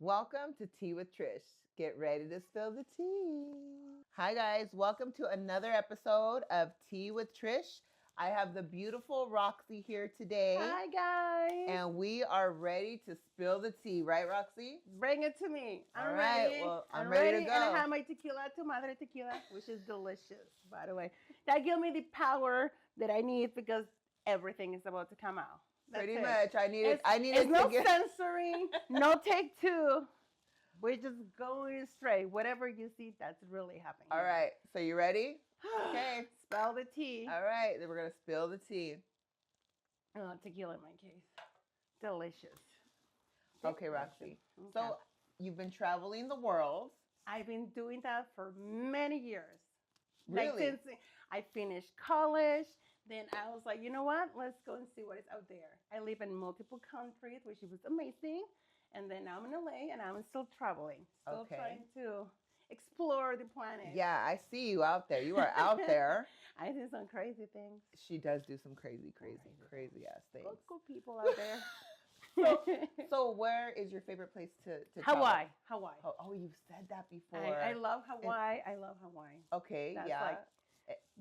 Welcome to Tea with Trish. Get ready to spill the tea. Hi, guys. Welcome to another episode of Tea with Trish. I have the beautiful Roxy here today. Hi, guys. And we are ready to spill the tea, right, Roxy? Bring it to me. All right. Ready. Well, I'm ready to go. And I have my tequila, tu madre tequila, which is delicious, by the way. That gives me the power that I need because everything is about to come out. Pretty much. I need it. It's no censoring, no take two. We're just going straight. Whatever you see, that's really happening. All right. So you ready? Okay. Spell the tea. All right. Then we're going to spill the tea. Tequila in my case. Delicious. Okay, Roxy. Okay. So you've been traveling the world. I've been doing that for many years. Really? Like since I finished college, then I was like, you know what? Let's go and see what is out there. I live in multiple countries, which was amazing. And then now I'm in LA and I'm still traveling. Still trying to explore the planet. Yeah, I see you out there. You are out there. I do some crazy things. She does do some crazy ass things. Cool people out there. So where is your favorite place to Hawaii. travel? Hawaii. Oh, you've said that before. I love Hawaii. I love Hawaii. Okay, That's like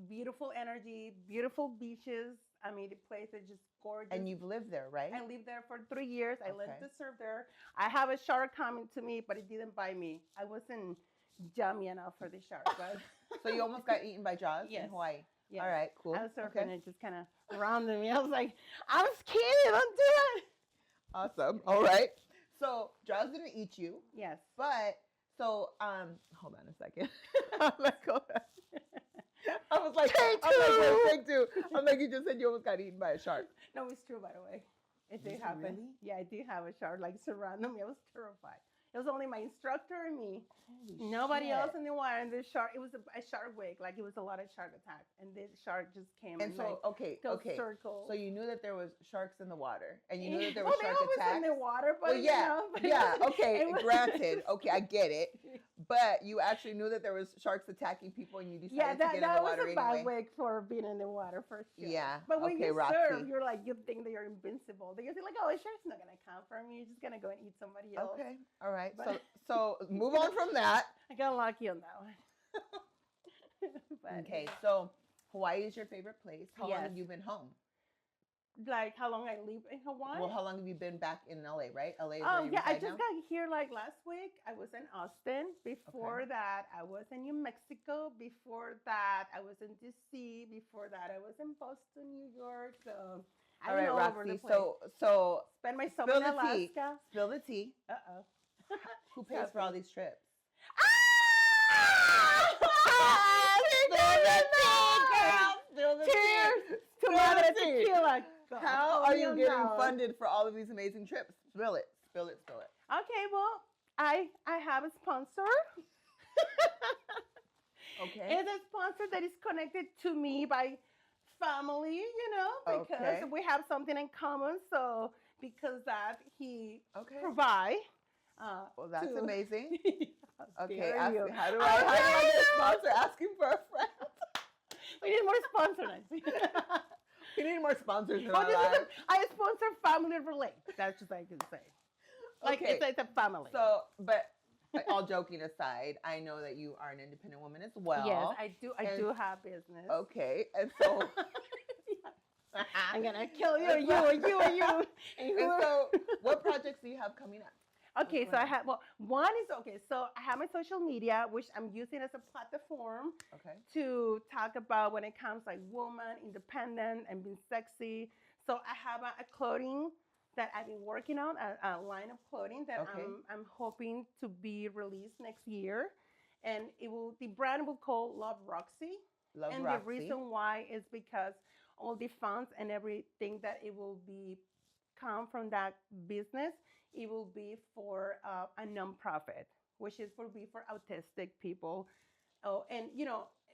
beautiful energy, beautiful beaches. I mean, the place is just gorgeous. And you've lived there, right? I lived there for 3 years. I lived to serve there. I have a shark coming to me, but it didn't bite me. I wasn't yummy enough for the shark. But so you almost got eaten by Jaws in Hawaii? Yes. All right, cool. I was surfing and it just kind of rounded me. I was like, I'm scared. Don't do it. Awesome. All right. So Jaws didn't eat you. Yes. But so hold on a second. I'm like, hold on. I was like, take two. I'm like, you just said you almost got eaten by a shark. No, it's true, by the way. It did happen. Really? Yeah, I did have a shark like surrounding me. I was terrified. It was only my instructor and me. Nobody else in the water. And the shark, it was a shark wake. Like it was a lot of shark attack. And this shark just came and so, okay. Circle. So you knew that there was sharks in the water. And you knew that there was shark attacks. Well, in the water, but okay, granted. Okay, I get it. But you actually knew that there was sharks attacking people and you decided to get in the water anyway. Yeah, that was a bad wake for being in the water for sure. Yeah, but when you surf, you're like, you think that you're invincible. You're like, oh, a shark's not going to come for me. You're just going to go and eat somebody else. Okay, all right. But, so move on from that. I got lucky on that one. Okay, so Hawaii is your favorite place. How long have you been home? Like how long I live in Hawaii? Well, how long have you been back in LA, right? LA is where you reside I just got here like last week. I was in Austin. Before that, I was in New Mexico. Before that, I was in DC. Before that, I was in Boston, New York. So all right, Roxy. So spend my summer in Alaska. Spill the tea. Uh-oh. Who pays for all these trips? Spill the tea, girl. Cheers to Madre Tequila. How are you getting funded for all of these amazing trips? Spill it. Okay, well, I have a sponsor. Okay. It's a sponsor that is connected to me by family, because we have something in common. So because that he provide. Well, that's amazing. Okay, how do I get a sponsor asking for a friend? We need more sponsors. We need more sponsors in our lives. I sponsor family relate. That's just what I can say. Like it's a family. So, but all joking aside, I know that you are an independent woman as well. Yes, I do. I do have business. Okay, and so I'm gonna kill you, and you. And so, what projects do you have coming up? Okay, so I have, one is, so I have my social media, which I'm using as a platform to talk about when it comes like woman, independent, and being sexy. So I have a clothing that I've been working on, a line of clothing that I'm hoping to be released next year. And the brand will call Love Roxy. The reason why is because all the funds and everything that it will be come from that business, it will be for a nonprofit, which will be for autistic people, and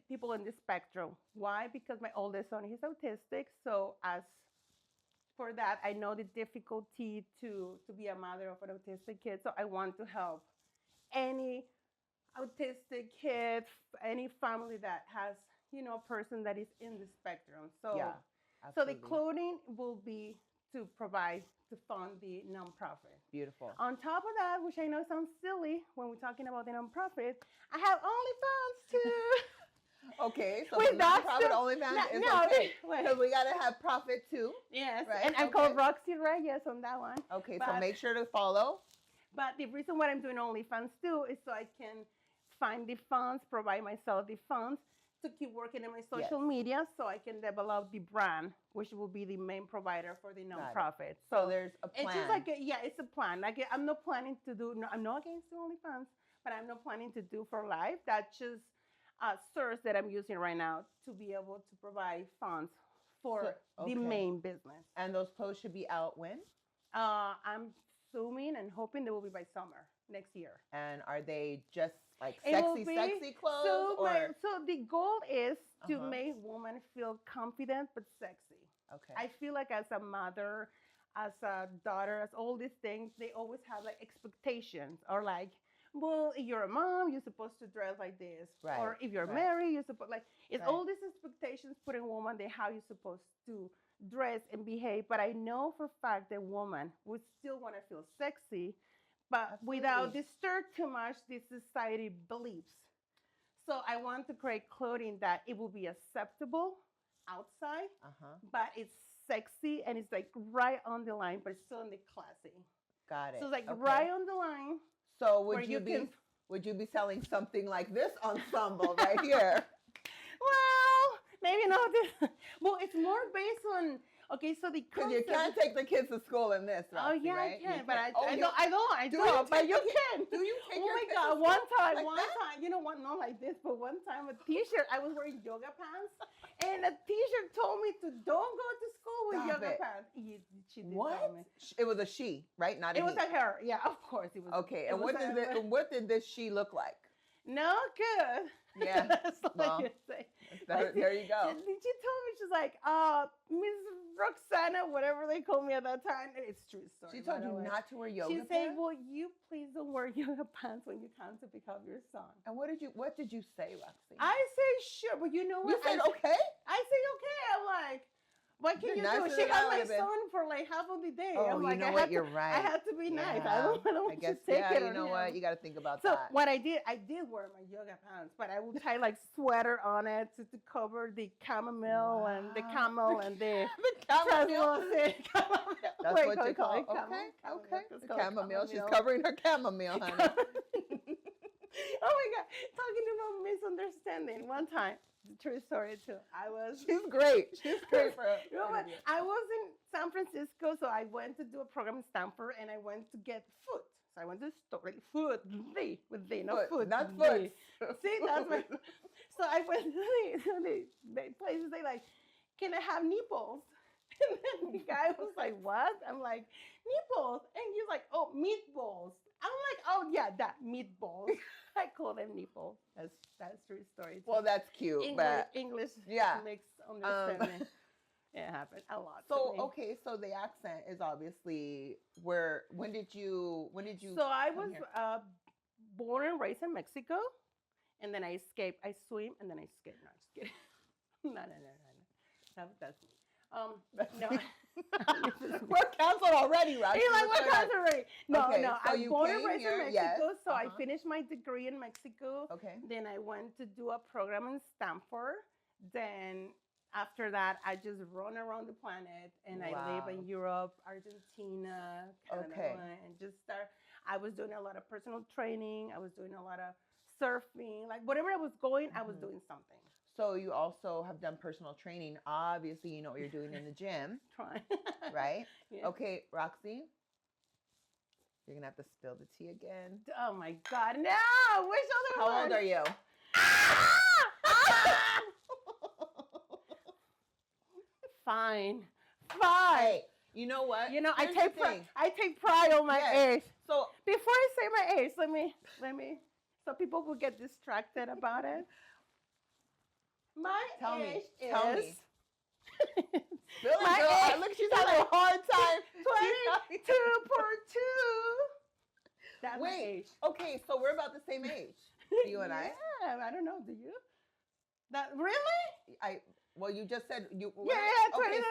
people on the spectrum. Why? Because my oldest son is autistic, so as for that, I know the difficulty to be a mother of an autistic kid. So I want to help any autistic kid, any family that has a person that is in the spectrum. So, so the clothing will be to provide to fund the nonprofit. Beautiful. On top of that, which I know sounds silly when we're talking about the nonprofit, I have OnlyFans too. Okay, so Wait, the nonprofit OnlyFans is okay. Because we got to have profit too. Yes, right? and I'm called Roxy Reyes on that one. Okay, so make sure to follow. But the reason why I'm doing OnlyFans too is so I can find the funds, provide myself the funds to keep working in my social media so I can develop the brand, which will be the main provider for the nonprofit. So there's a plan. It's just like, it's a plan. Like I'm not planning to do, I'm not against the OnlyFans, but I'm not planning to do for life. That's just a source that I'm using right now to be able to provide funds for the main business. And those posts should be out when? I'm assuming and hoping they will be by summer next year. And are they just like sexy clothes? So the goal is to make women feel confident but sexy. Okay. I feel like as a mother, as a daughter, as all these things, they always have like expectations or like, well, if you're a mom, you're supposed to dress like this. Right. Or if you're married, you're supposed it's all these expectations put in woman, how you're supposed to dress and behave. But I know for a fact that woman would still want to feel sexy, but without disturb too much the society beliefs. So I want to create clothing that it will be acceptable outside, but it's sexy and it's like right on the line, but it's still in the classy. Got it. So it's like right on the line. So would you be selling something like this ensemble right here? Well, maybe not this. Well, it's more based on so the because you can't take the kids to school in this. Roxy, oh yeah, right? I can, you but can. I don't. But you can. Do you take oh your my kids God! to One school time, like you know what? Not like this, but one time a T-shirt. I was wearing yoga pants, and a T-shirt told me to don't go to school with yoga pants. She did what? Tell me. It was a she, right? Not a it was a her. Yeah, of course it was. Okay, and what did this she look like? No good. Yeah. That's all I can say. There you go. She told me, she's like, Miss Roxana, whatever they called me at that time. It's true story. She told you not to wear yoga pants? She said, well, you please don't wear yoga pants when you come to pick up your son. And what did you say, Roxy? I say, sure, but you know what? You said okay? I say, okay. I'm like, what can you do? She had my son for like half of the day. Oh, I'm like, you know what? You're right. I had to be nice. I don't want to take it. You know what? You got to think about that. So what I did wear my yoga pants, but I would tie like sweater on it to cover the chamomile and the camel and the chamomile. That's Wait, what you call it. Okay. The chamomile. She's covering her chamomile, honey. Oh my God. Talking about misunderstanding. One time. True story too. She's great. She's great for you know what? I was in San Francisco, so I went to do a program in Stanford, and I went to get food. So I went to the store, food, not food. Not food. See, that's my. So I went to the places. They like, can I have nipples? And then the guy was like, what? I'm like, nipples. And he's like, oh, meatballs. I'm like, oh yeah, that meatballs. I call them nipples. That's true story. Too. Well, that's cute, English makes understanding. It happened a lot. So okay, so the accent is obviously where. When did you? So I was born and raised in Mexico, and then I escaped. I swim, and then I escaped. No, just kidding. No. That's me. No. We're canceled already, right? You're like, we're canceled already. No. So I'm born and raised in Mexico, so I Uh-huh. finished my degree in Mexico. Okay. Then I went to do a program in Stanford. Then after that, I just run around the planet, and I live in Europe, Argentina, Canada, and just start. I was doing a lot of personal training. I was doing a lot of surfing. Like whatever I was going, I was doing something. So you also have done personal training. Obviously, you know what you're doing in the gym. Trying. Right? Yeah. Okay, Roxy, you're going to have to spill the tea again. Oh, my God. No! Which other one? How old are you? Fine. Hey, you know what? You know, Here's I take pride on my age. So before I say my age, let me, so people will get distracted about it. My age is. Tell me. Really, my girl, age, look, she's having a hard time. 22 per 2. That's my age. Okay, so we're about the same age. You and I. Yeah, I don't know. Do you? That really? Well, you just said you. Yeah, Okay, 29.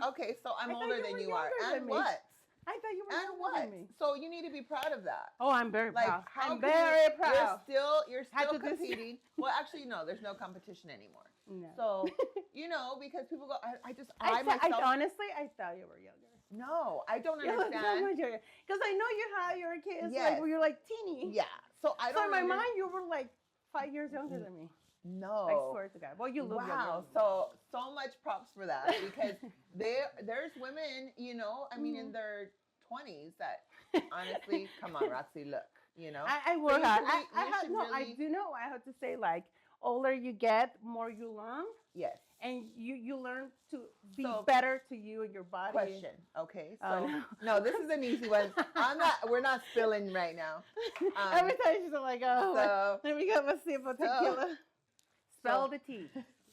so okay, so I'm I thought older you than were you are. younger than And me. what? I thought you were And younger what? than me. So you need to be proud of that. Oh, I'm very Like, proud. how I'm can very proud. You're Had still to do- competing. Well, actually, no, there's no competition anymore. No. So, because people go, I myself, honestly, I thought you were younger. no, I don't You look so understand. much younger. Because I know you had your kids Yes. like when you're like teeny. Yeah. So I So don't in my mind, you were like 5 years younger than me. No. I swear to God. Well, you look wow. younger. So much props for that because there's women, I mean, in their 20s that honestly, come on, Roxy, look, I work hard. I really... do know. I have to say, like, older you get, more you learn. Yes. And you learn to be better to you and your body. Question. Okay. So no, this is an easy one. We're not spilling right now. Every time she's like, oh, let me get my sip of tequila. Spell the tea.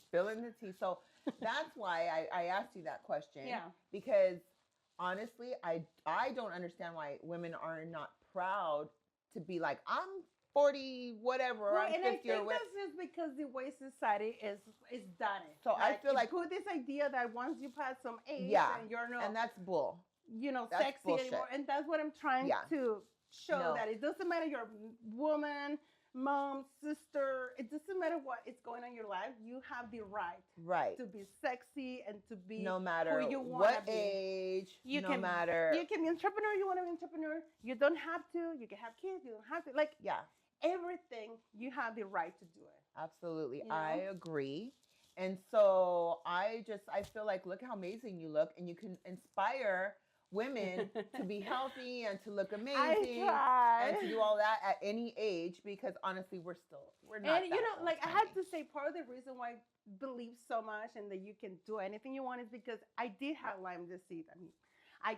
Spilling the tea. So that's why I asked you that question. Yeah. Because honestly, I don't understand why women are not proud to be like, I'm 40, whatever, or I'm 50 and I think or whatever. that's just because the way society is done it. So I feel like put this idea that once you pass some age and you're not, and that's bull. That's sexy bullshit. anymore. And that's what I'm trying to show, that it doesn't matter you're a woman, mom, sister, it doesn't matter what is going on in your life. You have the right to be sexy and to be no matter who you want what to be. Age, You no can, matter. You can be an entrepreneur, you want to be an entrepreneur. You don't have to. You can have kids, you don't have to. Like, everything, you have the right to do it. Absolutely. I agree. And so I feel like, look how amazing you look, and you can inspire women to be healthy and to look amazing and to do all that at any age, because honestly, we're not. And I have to say, part of the reason why I believe so much and that you can do anything you want is because I did have Lyme disease. I mean, I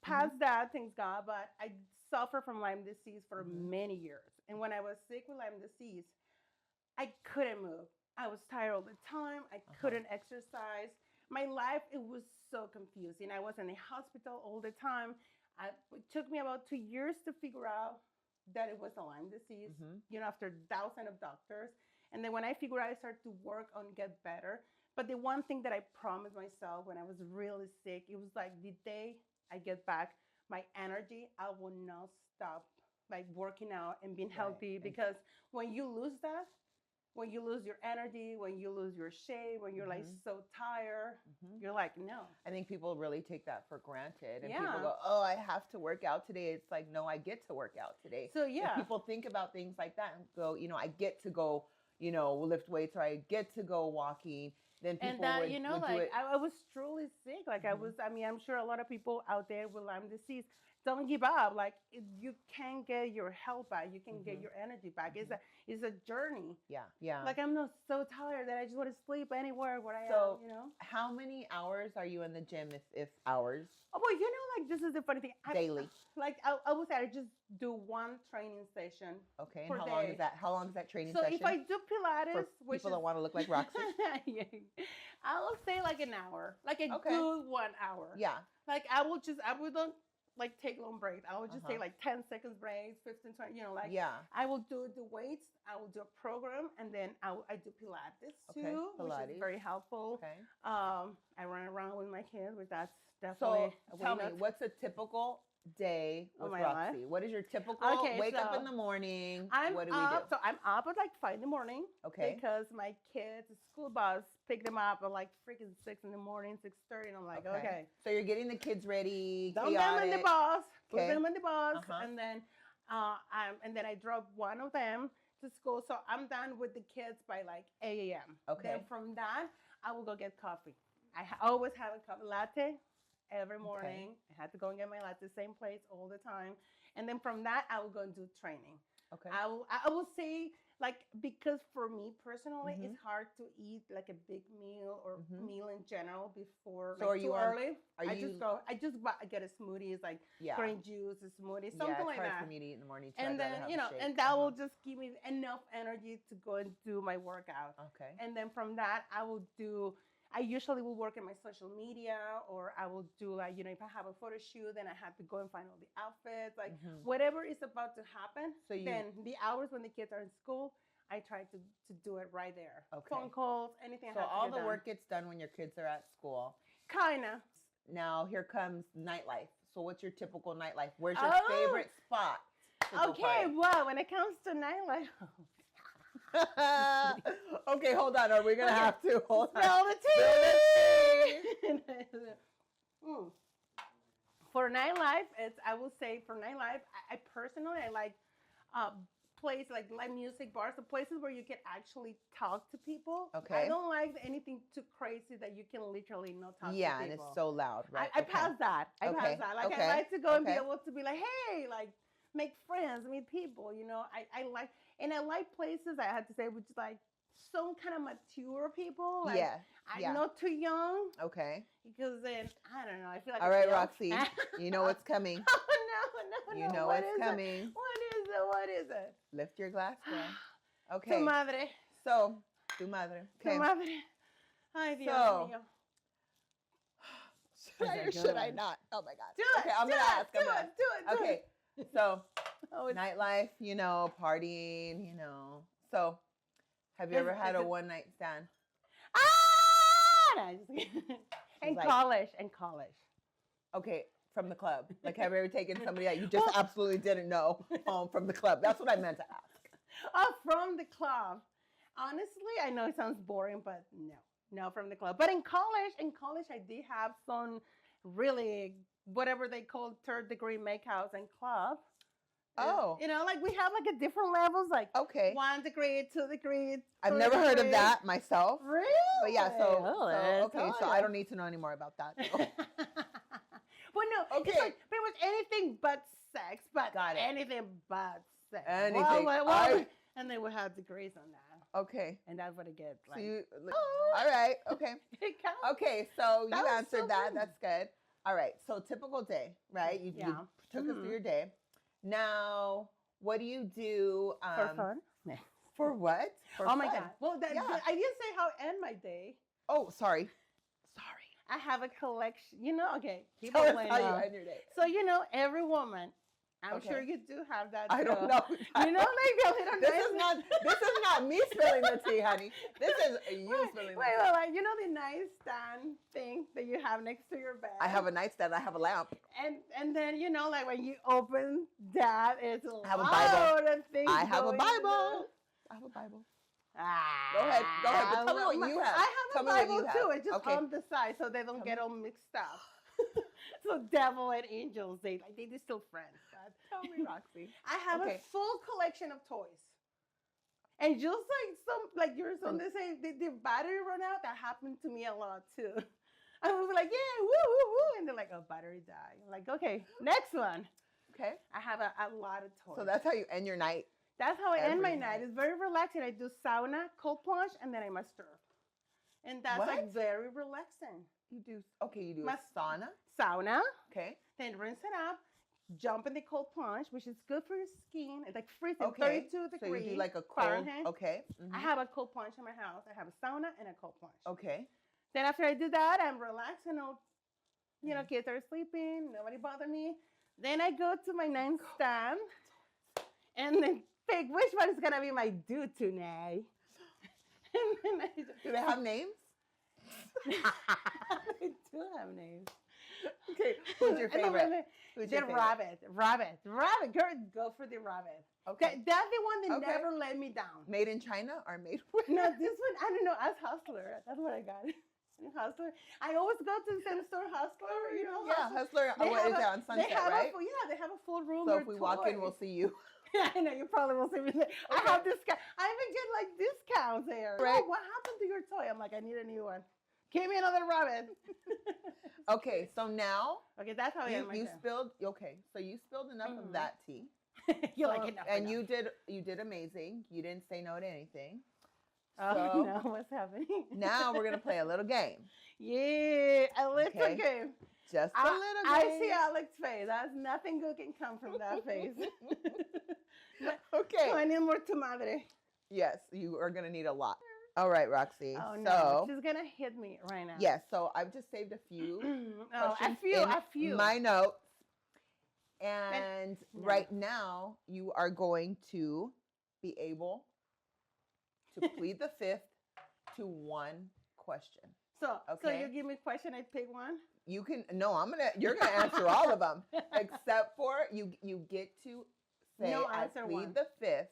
passed that, thanks God, but I suffered from Lyme disease for many years. And when I was sick with Lyme disease, I couldn't move. I was tired all the time. I couldn't exercise. My life, it was so confusing. I was in a hospital all the time. It took me about 2 years to figure out that it was a Lyme disease, after thousands of doctors. And then when I figured out, I started to work on get better. But the one thing that I promised myself when I was really sick, it was like the day I get back, my energy, I will not stop like working out and being healthy, because when you lose that, when you lose your energy, when you lose your shape, when you're like so tired, you're like, no. I think people really take that for granted. And people go, oh, I have to work out today. It's like, no, I get to work out today. So if people think about things like that and go, I get to go, lift weights, or I get to go walking, then people would do it. I was truly sick. Like I'm sure a lot of people out there with Lyme disease don't give up. Like, you can get your health back. You can get your energy back. It's a journey. Yeah. Like, I'm not so tired that I just want to sleep anywhere where I am, How many hours are you in the gym, if hours? Oh, well, this is the funny thing. Daily. I would say I just do one training session. Okay, and how long is that training session? So if I do Pilates, for people that want to look like Roxy? I will say like an hour, like a good 1 hour. Yeah. Like I wouldn't like take long breaks. I would just take like 10 seconds breaks, 15, 20, I will do the weights, I will do a program, and then I do Pilates too, which is very helpful. Okay. I run around with my kids, which that's definitely tell me, what's a typical day with Roxy? Life? What is your typical wake up in the morning? What do we do? So I'm up at like 5 in the morning. Okay. Because my kids, the school bus pick them up at like freaking 6 in the morning, 6:30, and I'm like, okay. So you're getting the kids ready. Dump them in the bus. Put them in the bus, and then I drop one of them to school. So I'm done with the kids by like 8 a.m. Okay. Then from that, I will go get coffee. I always have a coffee latte. Every morning, I had to go and get my latte, same place all the time. And then from that, I will go and do training. Okay. I will say, like, because for me personally, it's hard to eat like a big meal or meal in general before too early. I just get a smoothie, it's like green juice, a smoothie, something like that. It's hard for me to eat in the morning. And then and that will just give me enough energy to go and do my workout. Okay. And then from that, I usually will work in my social media, or I will do like, if I have a photo shoot, then I have to go and find all the outfits, like whatever is about to happen. Then the hours when the kids are in school, I try to do it right there. Okay. Phone calls, anything. So all the work gets done when your kids are at school. Kinda. Now here comes nightlife. So what's your typical nightlife? Where's your favorite spot? Okay, well, when it comes to nightlife. Okay, hold on. Are we gonna have to hold on? Spill the tea. For nightlife, I will say for nightlife, I personally like places like live music bars, the places where you can actually talk to people. Okay. I don't like anything too crazy that you can literally not talk to people. Yeah, and it's so loud, right? I pass that. I pass that. Like I like to go and be able to be like, hey, like make friends, meet people. You know, I like places. I had to say, which is like some kind of mature people. Like, I'm not too young. Okay. Because then I don't know. I feel like all right, Roxy. You know what's coming. Oh no. You know what's coming. What is it? Lift your glass, girl. Okay. Tu madre. So, tu madre. Okay. Tu madre. Ay, Dios mío. Should I or should I not? Oh my God. Do it. Okay, I'm gonna ask. Do it. Okay. So, nightlife, you know, partying, you know. So, have you ever had a one night stand? In college. Okay, from the club. Like, have you ever taken somebody that you just absolutely didn't know from the club? That's what I meant to ask. Oh, from the club. Honestly, I know it sounds boring, but no, from the club. But in college, I did have some really whatever they call third degree makeouts and club. Oh, you know, like we have like a different levels, like 1 degree, 2 degree. I've never heard of that myself. Really? But yeah, so I don't need to know any more about that. So. Well, no, it's like pretty much anything but sex, but anything but sex. Anything. And they would have degrees on that. Okay. And that's what it gets. Like, so all right. Okay. It counts. Okay. So you answered that. That's good. All right. So typical day, right? You took us through your day. Now, what do you do? For fun? Yeah. For what? For fun. My God. Well, I didn't say how I end my day. Oh, sorry. I have a collection. You know, okay. Tell us how you end your day. So, you know, every woman, I'm sure you do have that. I don't know. You know, maybe a little. This is not me spilling the tea, honey. This is you spilling the tea. Wait, like, you know the nightstand thing that you have next to your bed? I have a nightstand. I have a lamp. And then, you know, like when you open that, it's I have a Bible. I have a Bible. Go ahead. But tell me what you have. I have a Bible too. It's just on the side so they don't get all mixed up. So devil and angels, they're still friends. Tell me, Roxy. I have a full collection of toys. And just like your son, they say the battery run out. That happened to me a lot too. I was like, yeah, woo, and they're like, oh, battery died. I'm like, okay, next one. Okay. I have a lot of toys. So that's how you end your night. That's how I end my night. It's very relaxing. I do sauna, cold plunge, and then I must stir. And that's like very relaxing. You do a sauna. Okay. Then rinse it up. Jump in the cold plunge, which is good for your skin. It's like freezing, 32 degrees. So you do like a cold Fahrenheit. Okay. Mm-hmm. I have a cold plunge in my house. I have a sauna and a cold plunge. Okay. Then after I do that, I'm relaxed. You know, kids are sleeping. Nobody bother me. Then I go to my nightstand and then pick which one is gonna be my do tonight. And then do they have names? They do have names. Okay, who's your favorite? Rabbit. Girl, go for the rabbit. Okay, that's the one that never let me down. Made in China or made where? No, this one I don't know. As Hustler, that's what I got. Hustler. I always go to the same store, Hustler. You know. Yeah, Hustler. What is it on Sunset, right? They have a full room. So if we walk in, we'll see you. I know you probably will see me there. I have discount. I even get like discounts there. Right. Oh, what happened to your toy? I'm like, I need a new one. Give me another rabbit. Okay, so now. Okay, that's how you spilled. Okay, so you spilled enough of that tea. You're like enough. And you did amazing. You didn't say no to anything. Oh no, what's happening? Now we're gonna play a little game. Yeah, a little game. Just a little game. I see Alex's face. That's nothing good can come from that face. Okay. So I need more tu madre. Yes, you are gonna need a lot. All right, Roxy. Oh no, she's gonna hit me right now. Yes. So I've just saved a few. A few. My notes. And right now, you are going to be able to plead the fifth to one question. So you give me a question, I pick one? You can, no, you're going to answer all of them, except for you get to say, I plead the fifth,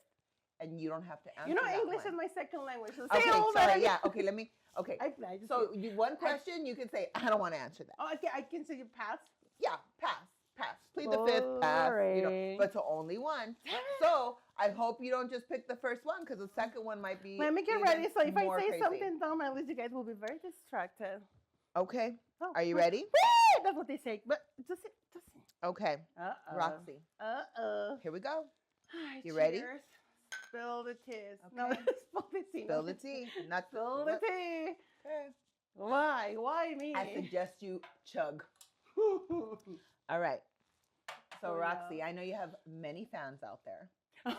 and you don't have to answer English one. is my second language. So okay, sorry, yeah, okay, okay. So one question, you can say, I don't want to answer that. Oh, okay, I can say you pass? Yeah, pass. Plead the fifth, pass, but to only one. So I hope you don't just pick the first one, because the second one might be. Let me get ready. So if I say something dumb, at least you guys will be very distracted. Okay. Are you ready? That's what they say. But just. Okay. Roxy. Here we go. You ready? Spill the tea. Okay. No, spill the tea. Spill the tea. Not spill the tea. Okay. Why? Why me? I suggest you chug. All right. So, Roxy, I know you have many fans out there. I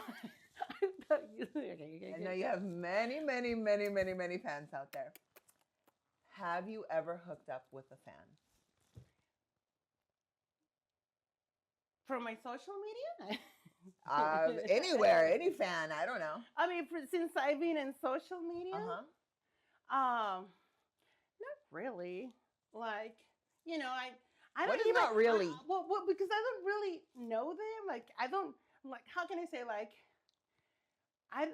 know you have many, many, many, many, many fans out there. Have you ever hooked up with a fan? From my social media? Anywhere, any fan, I don't know. I mean, since I've been in social media, not really. Like, I don't. What is not really? Well, because I don't really know them. Like, I don't like. How can I say I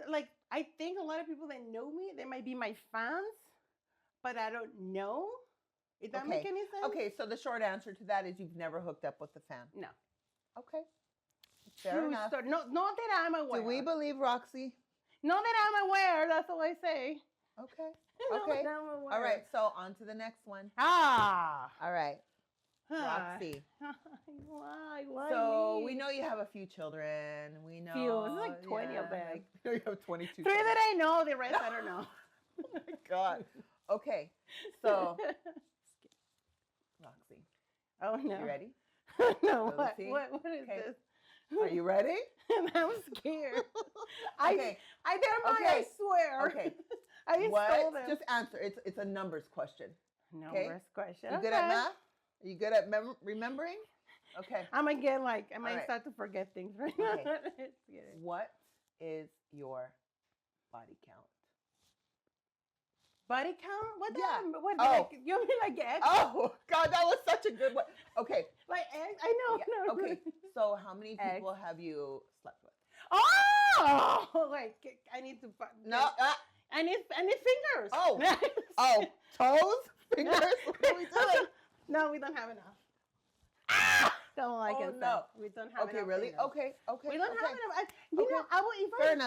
think a lot of people that know me, they might be my fans, but I don't know. Does that make any sense? Okay, so the short answer to that is you've never hooked up with a fan. No. Okay. Fair enough. Not that I'm aware. Do we believe Roxy? Not that I'm aware. That's all I say. Okay. Okay. All right. So on to the next one. All right. Roxy. Why? So we know you have a few children. We know. There's like 20 of them. You have 22. 3 that I know. The rest I don't know. Oh my God. Okay. So Roxy. Oh no. You ready? No. What is this? Are you ready? I'm scared. Okay. I swear. Okay. I stole them. Just answer. It's a numbers question. Numbers question. You good at math? Are you good at remembering? Okay. I might start to forget things right now. Okay. What is your body count? Body count? What? Yeah. What? You mean like eggs? Oh God, that was such a good one. Okay. Like eggs? I know. Yeah. Okay. So how many people have you slept with? Oh, like I need to. No. I need fingers. Oh. Toes, fingers. What are we doing? No, we don't have enough. Don't like it. No, we don't have enough. Okay, really? Fingers. Okay. We don't have enough. You know,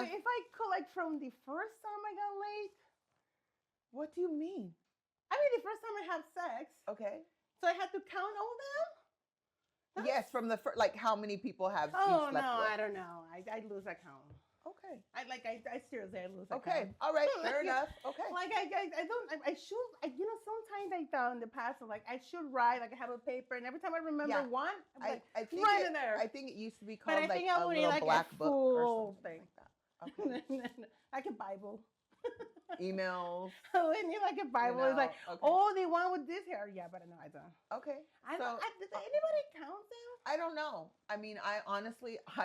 if I collect from the first time I got laid. What do you mean? I mean, the first time I had sex. Okay. So I had to count all them? Yes, from the first, like how many people have you slept with? I don't know. I lose account. Okay. I seriously, I lose account. Okay. All right. Fair enough. Okay. Like I should, sometimes in the past, I should write, I have a paper, and every time I remember one, I'm right in there. I think it used to be called a little black book or something like that. Okay. Like a Bible. Emails. Oh, and you like a Bible. It's like, the one with this here. Yeah, but no, I don't. Okay. Does anybody count them? I don't know. I mean, I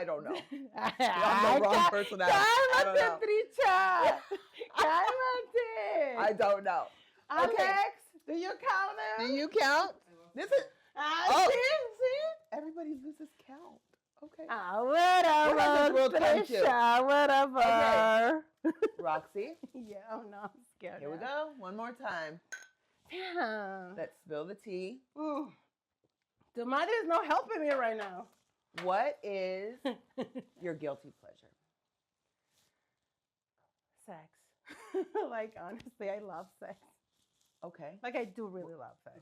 don't know. I'm the wrong person to ask. I don't know. I don't know. Alex, do you count them? Do you count? This is. See? Everybody loses count. Okay. Whatever. What does this world come to? Whatever. Okay. Roxy. Yeah, no, I'm scared. Here we go. One more time. Yeah. Let's spill the tea. The mother is not helping me right now. What is your guilty pleasure? Sex. Honestly, I love sex. Okay. I do really love sex.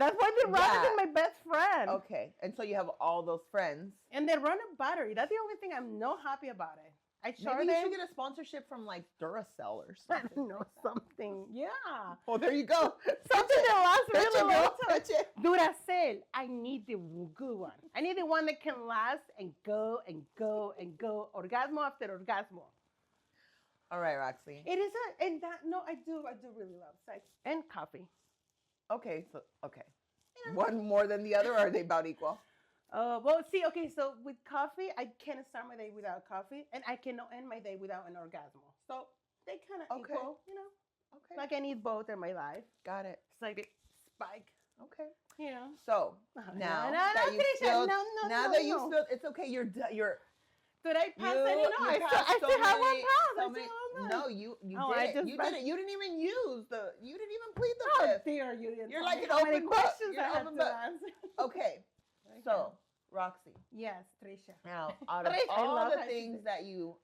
That's why the rabbit is my best friend. Okay. And so you have all those friends. And they run a battery. That's the only thing I'm not happy about it. Maybe you should get a sponsorship from Duracell or something. I don't know, something. Yeah. Oh, there you go. Something that lasts really long time. Duracell. I need the good one. I need the one that can last and go and go and go. Orgasmo after orgasmo. All right, Roxy. It is I do really love sex and coffee. Okay, one more than the other, or are they about equal? So with coffee, I can't start my day without coffee, and I cannot end my day without an orgasmo. So they kind of Okay. equal, you know. Okay. Like I need both in my life. Got it. It's like a spike. Okay. You know. So now that you Trisha, feel, no. you feel, it's okay. You're Did I pass any? No, I passed still have one pound. No, you Oh, did it. You did it. You didn't even you didn't even plead the fifth. Dear, you didn't. You're like an how many open book. questions You're I an had open to book. answer. Okay. So, Roxy. Yes, Trisha. Now, out of Trisha, all the things that you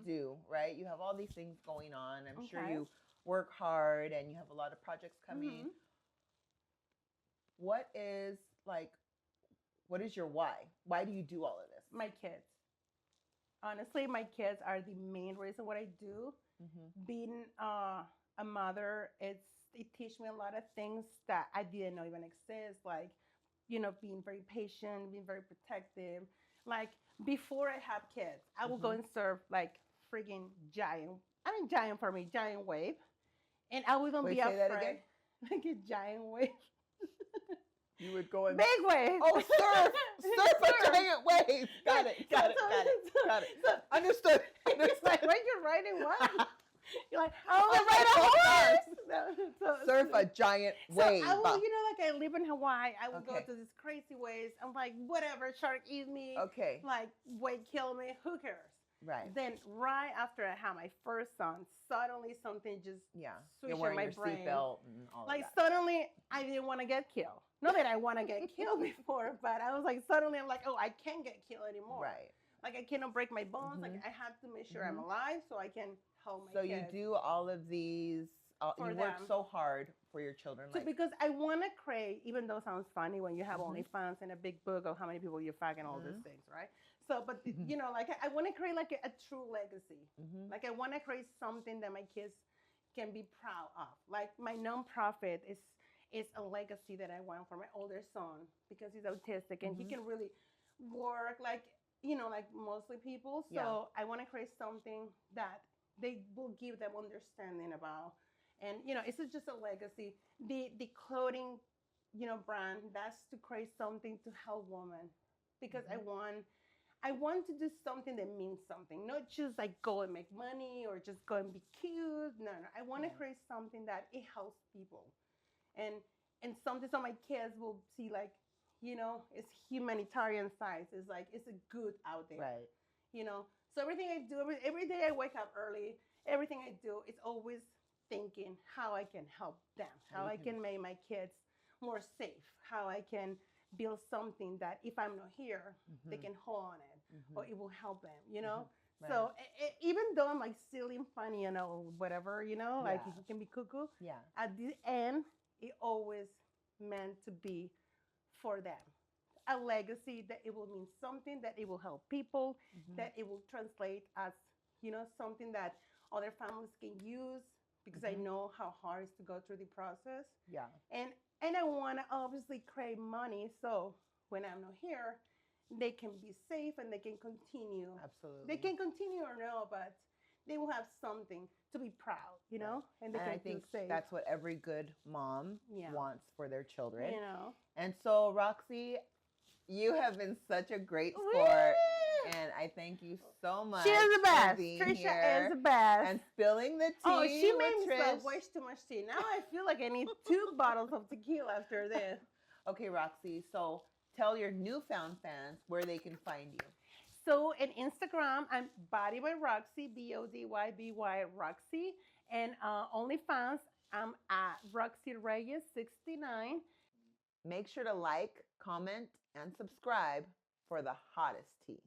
do, right? You have all these things going on. I'm sure you work hard and you have a lot of projects coming. What is your why? Why do you do all of this? My kids. Honestly, my kids are the main reason what I do. Being a mother, it teaches me a lot of things that I didn't know even exist, like, you know, being very patient, being very protective. Like before I have kids, I will go and serve like freaking giant for me, giant wave. And I wouldn't be afraid. That again? Like a giant wave. You would go and big wave. Oh, surf a giant wave. Got it. So, understood. It's like when you're riding what? You're like, oh, I'm ride a horse. Surf a giant wave. I will, you know, like I live in Hawaii. I will go to these crazy waves. I'm like, whatever, shark eat me. Okay. Like, wave kill me. Who cares? Right. Then right after I had my first son, suddenly something just switched in my brain. Seatbelt and all like that. Suddenly I didn't want to get killed. Not that I want to get killed before, but I was like, suddenly I'm like, oh, I can't get killed anymore. Right. Like I cannot break my bones. Like I have to make sure I'm alive so I can help my kids. So you do all of these. You work so hard for your children. So because I want to create, even though it sounds funny when you have Onlyfans and a big book of how many people you fuck and all these things, right? So, but you know, like I want to create like a true legacy. Like I want to create something that my kids can be proud of. Like my nonprofit is a legacy that I want for my older son because he's autistic and he can really work like, you know, like mostly people. So I want to create something that they will give them understanding about. And, you know, it's just a legacy. The clothing, you know, brand, that's to create something to help women. Because I want to do something that means something. Not just like go and make money or just go and be cute. No. I want to create something that it helps people. And something so my kids will see like, you know, it's humanitarian side. It's like, it's a good out there. Right. You know, so everything I do, every day I wake up early, everything I do, it's always thinking how I can help them, how I can make my kids more safe, how I can build something that if I'm not here, they can hold on it or it will help them, you know? Right. So even though I'm like silly and funny and whatever, you know, like it can be cuckoo, at the end, it always meant to be for them. A legacy that it will mean something, that it will help people, that it will translate as, you know, something that other families can use because I know how hard it is to go through the process. Yeah. And I want to obviously create money so when I'm not here, they can be safe and they can continue. Absolutely. They can continue or no, but they will have something to be proud, you know? And they can I think feel safe. that's what every good mom wants for their children. You know? And so, Roxy, you have been such a great sport. And I thank you so much. She is the best. Trisha is the best. And spilling the tea. Oh, she made me spill way too much tea. Now I feel like I need 2 bottles of tequila after this. Okay, Roxy. So tell your newfound fans where they can find you. So in Instagram, I'm Body by Roxy, BODYBY Roxy. And OnlyFans, I'm at Roxy Reyes 69. Make sure to like, comment, and subscribe for the hottest tea.